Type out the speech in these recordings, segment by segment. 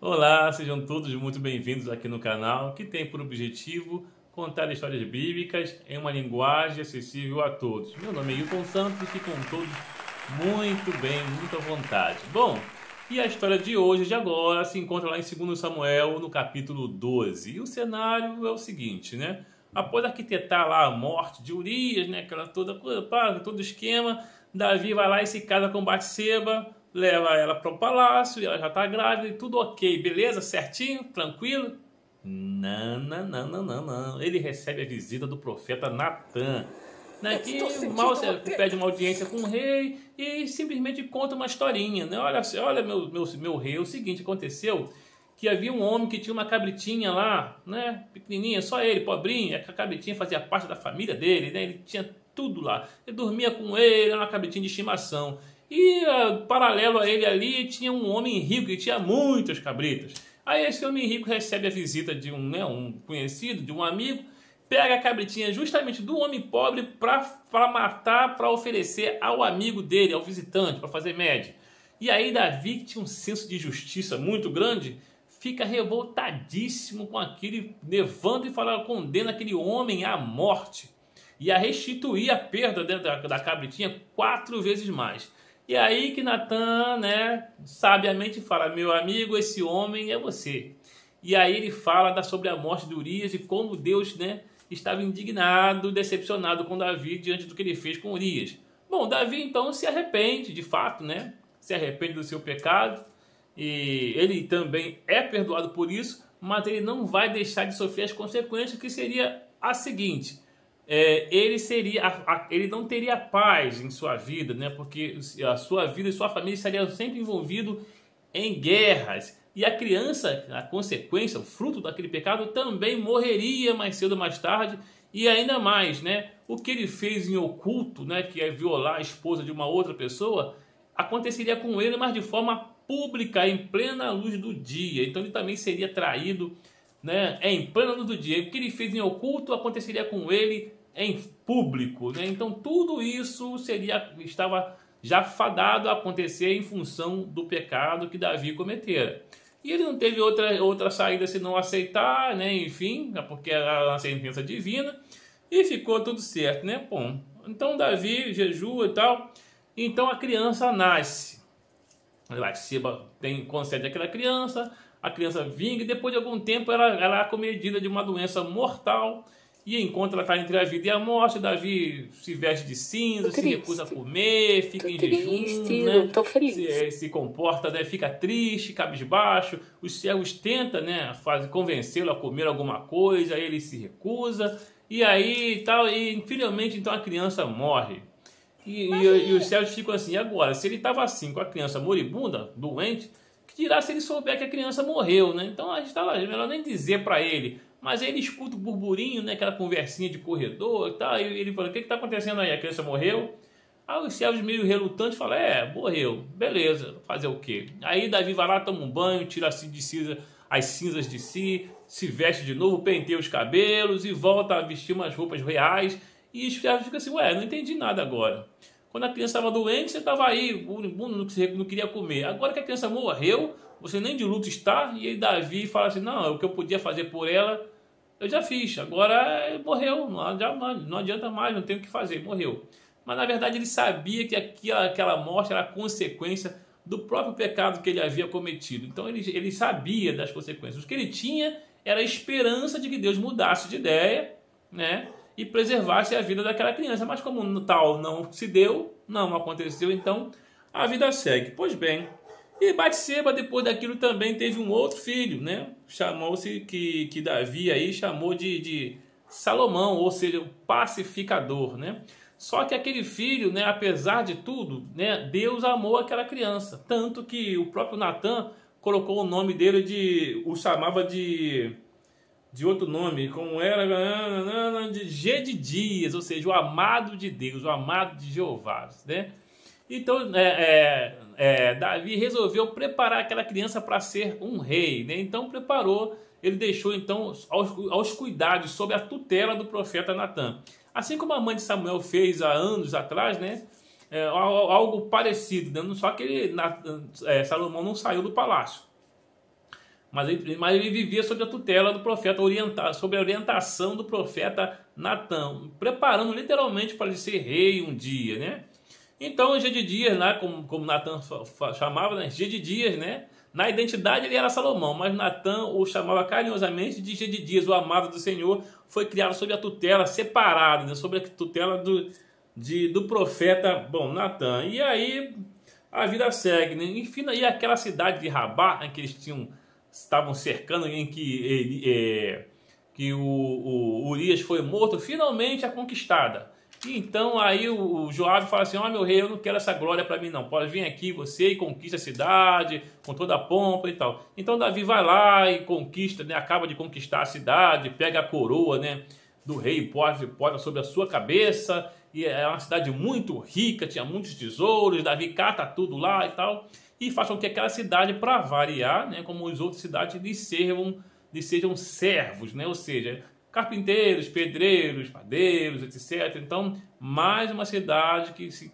Olá, sejam todos muito bem-vindos aqui no canal, que tem por objetivo contar histórias bíblicas em uma linguagem acessível a todos. Meu nome é Hilton Santos e ficam todos muito bem, muito à vontade. Bom, e a história de hoje, de agora, se encontra lá em 2 Samuel, no capítulo 12. E o cenário é o seguinte, né? Após arquitetar lá a morte de Urias, né, aquela toda coisa, todo esquema, Davi vai lá e se casa com Batseba, leva ela para o palácio, ela já está grávida e tudo ok, beleza, certinho, tranquilo? Não. Ele recebe a visita do profeta Natan, né, que mal pede uma audiência com o rei e simplesmente conta uma historinha, né? Olha meu rei, o seguinte aconteceu, que havia um homem que tinha uma cabritinha lá, né, pequenininha, só ele, pobrinho, a cabritinha fazia parte da família dele, né, ele tinha tudo lá, ele dormia com ele, era uma cabritinha de estimação. E paralelo a ele ali tinha um homem rico que tinha muitas cabritas. Aí esse homem rico recebe a visita de um conhecido, de um amigo, pega a cabritinha justamente do homem pobre para matar, para oferecer ao amigo dele, ao visitante, para fazer média. E aí Davi, que tinha um senso de justiça muito grande, fica revoltadíssimo com aquilo, levando e condena aquele homem à morte e a restituir a perda da cabritinha 4 vezes mais. E aí que Natan, né, sabiamente fala: meu amigo, esse homem é você. E aí ele fala sobre a morte de Urias e como Deus, né, estava indignado, decepcionado com Davi diante do que ele fez com Urias. Bom, Davi então se arrepende, de fato, né, se arrepende do seu pecado e ele também é perdoado por isso, mas ele não vai deixar de sofrer as consequências, que seria a seguinte: ele não teria paz em sua vida, né? Porque a sua vida e sua família estariam sempre envolvidos em guerras. E a criança, a consequência, o fruto daquele pecado, também morreria mais cedo ou mais tarde. E ainda mais, né? O que ele fez em oculto, né? Que é violar a esposa de uma outra pessoa, aconteceria com ele, mas de forma pública, em plena luz do dia. Então ele também seria traído, né, em plena luz do dia. O que ele fez em oculto aconteceria com ele em público, né? Então tudo isso estava já fadado a acontecer em função do pecado que Davi cometera. E ele não teve outra saída senão aceitar, né? Enfim, porque era a sentença divina, e ficou tudo certo, né? Bom, então Davi jejua e tal, então a criança nasce. Batseba concede aquela criança, a criança vinga e depois de algum tempo ela é acometida de uma doença mortal e enquanto ela está entre a vida e a morte, Davi se veste de cinza, se recusa a comer, fica em jejum, né? Tô feliz. Se comporta, né? Fica triste, cabisbaixo. Os servos tentam, né, convencê-lo a comer alguma coisa, aí ele se recusa e aí tal, e finalmente então a criança morre. E os servos ficam assim: e agora, se ele estava assim com a criança moribunda, doente, que dirá se ele souber que a criança morreu, né? Então a gente está lá, melhor nem dizer para ele. Mas aí ele escuta o burburinho, né, aquela conversinha de corredor e tal, e ele fala: o que está acontecendo aí? A criança morreu? Aí os servos meio relutantes falam: morreu, beleza, fazer o quê? Aí Davi vai lá, toma um banho, tira assim as cinzas de si, se veste de novo, penteia os cabelos e volta a vestir umas roupas reais. E os servos ficam assim: não entendi nada agora. Quando a criança estava doente, você estava aí, moribundo, não queria comer. Agora que a criança morreu, você nem de luto está. E aí Davi fala assim: não, o que eu podia fazer por ela, eu já fiz. Agora morreu, não adianta mais, não tem o que fazer, morreu. Mas na verdade ele sabia que aquela morte era consequência do próprio pecado que ele havia cometido. Então ele sabia das consequências. O que ele tinha era a esperança de que Deus mudasse de ideia, né, e preservasse a vida daquela criança. Mas como tal não se deu, não aconteceu, então a vida segue. Pois bem, e Batseba depois daquilo também teve um outro filho, né? Chamou-se, que Davi aí chamou de Salomão, ou seja, o pacificador, né? Só que aquele filho, né, apesar de tudo, né, Deus amou aquela criança, tanto que o próprio Natan colocou o nome dele o chamava de outro nome, como era, de Gedidias, ou seja, o amado de Deus, o amado de Jeová, né? Então, Davi resolveu preparar aquela criança para ser um rei, né? Então preparou, ele deixou então aos cuidados, sob a tutela do profeta Natan. Assim como a mãe de Samuel fez há anos atrás, né? Algo parecido, né? Só que Salomão não saiu do palácio. mas ele vivia sob a tutela do profeta, sob a orientação do profeta Natã, preparando literalmente para ele ser rei um dia, né? Então, Gedidias, né, como Natã chamava, né, Gedidias, né? Na identidade ele era Salomão, mas Natã o chamava carinhosamente de Gedidias, o amado do Senhor, foi criado sob a tutela, separado, né, sob a tutela do profeta, Natã. E aí a vida segue, né? Enfim, aí aquela cidade de Rabá, em que eles estavam cercando, em que o Urias foi morto, finalmente é conquistada. E então aí o Joabe fala assim: ó, meu rei, eu não quero essa glória para mim não, pode vir aqui você e conquista a cidade com toda a pompa e tal. Então Davi vai lá e conquista, né, acaba de conquistar a cidade, pega a coroa, né, do rei e posa sobre a sua cabeça, e é uma cidade muito rica, tinha muitos tesouros, Davi cata tudo lá e tal, e faz com que aquela cidade, para variar, né, como as outras cidades, lhes sejam servos, né, ou seja, carpinteiros, pedreiros, padeiros, etc. Então, mais uma cidade que se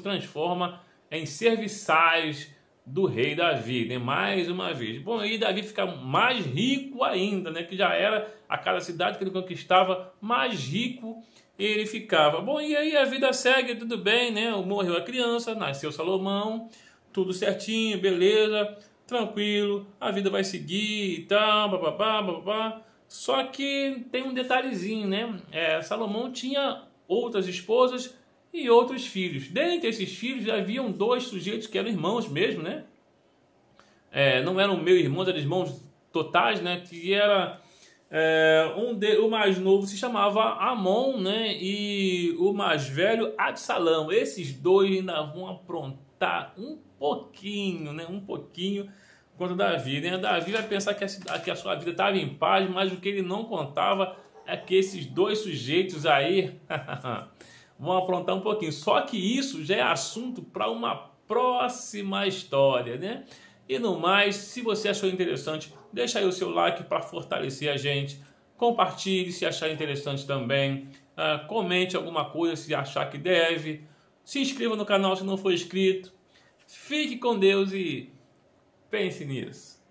transforma em serviçais do rei Davi, né? Mais uma vez. Bom, aí Davi fica mais rico ainda, né? Que já era a cada cidade que ele conquistava, mais rico ele ficava. Bom, e aí a vida segue, tudo bem, né? Morreu a criança, nasceu Salomão, tudo certinho, beleza, tranquilo, a vida vai seguir e tal, bababá. Só que tem um detalhezinho, né? Salomão tinha outras esposas e outros filhos. Dentre esses filhos haviam 2 sujeitos que eram irmãos mesmo, né? Não eram meus irmãos, eram irmãos totais, né? Que era o mais novo se chamava Amon, né? E o mais velho Absalão. Esses dois ainda vão aprontar um pouquinho, né? Um pouquinho contra Davi, né? Davi vai pensar que a sua vida estava em paz, mas o que ele não contava é que esses 2 sujeitos aí vão aprontar um pouquinho. Só que isso já é assunto para uma próxima história, né? E no mais, se você achou interessante, deixa aí o seu like para fortalecer a gente. Compartilhe se achar interessante também. Comente alguma coisa se achar que deve. Se inscreva no canal se não for inscrito. Fique com Deus e pense nisso.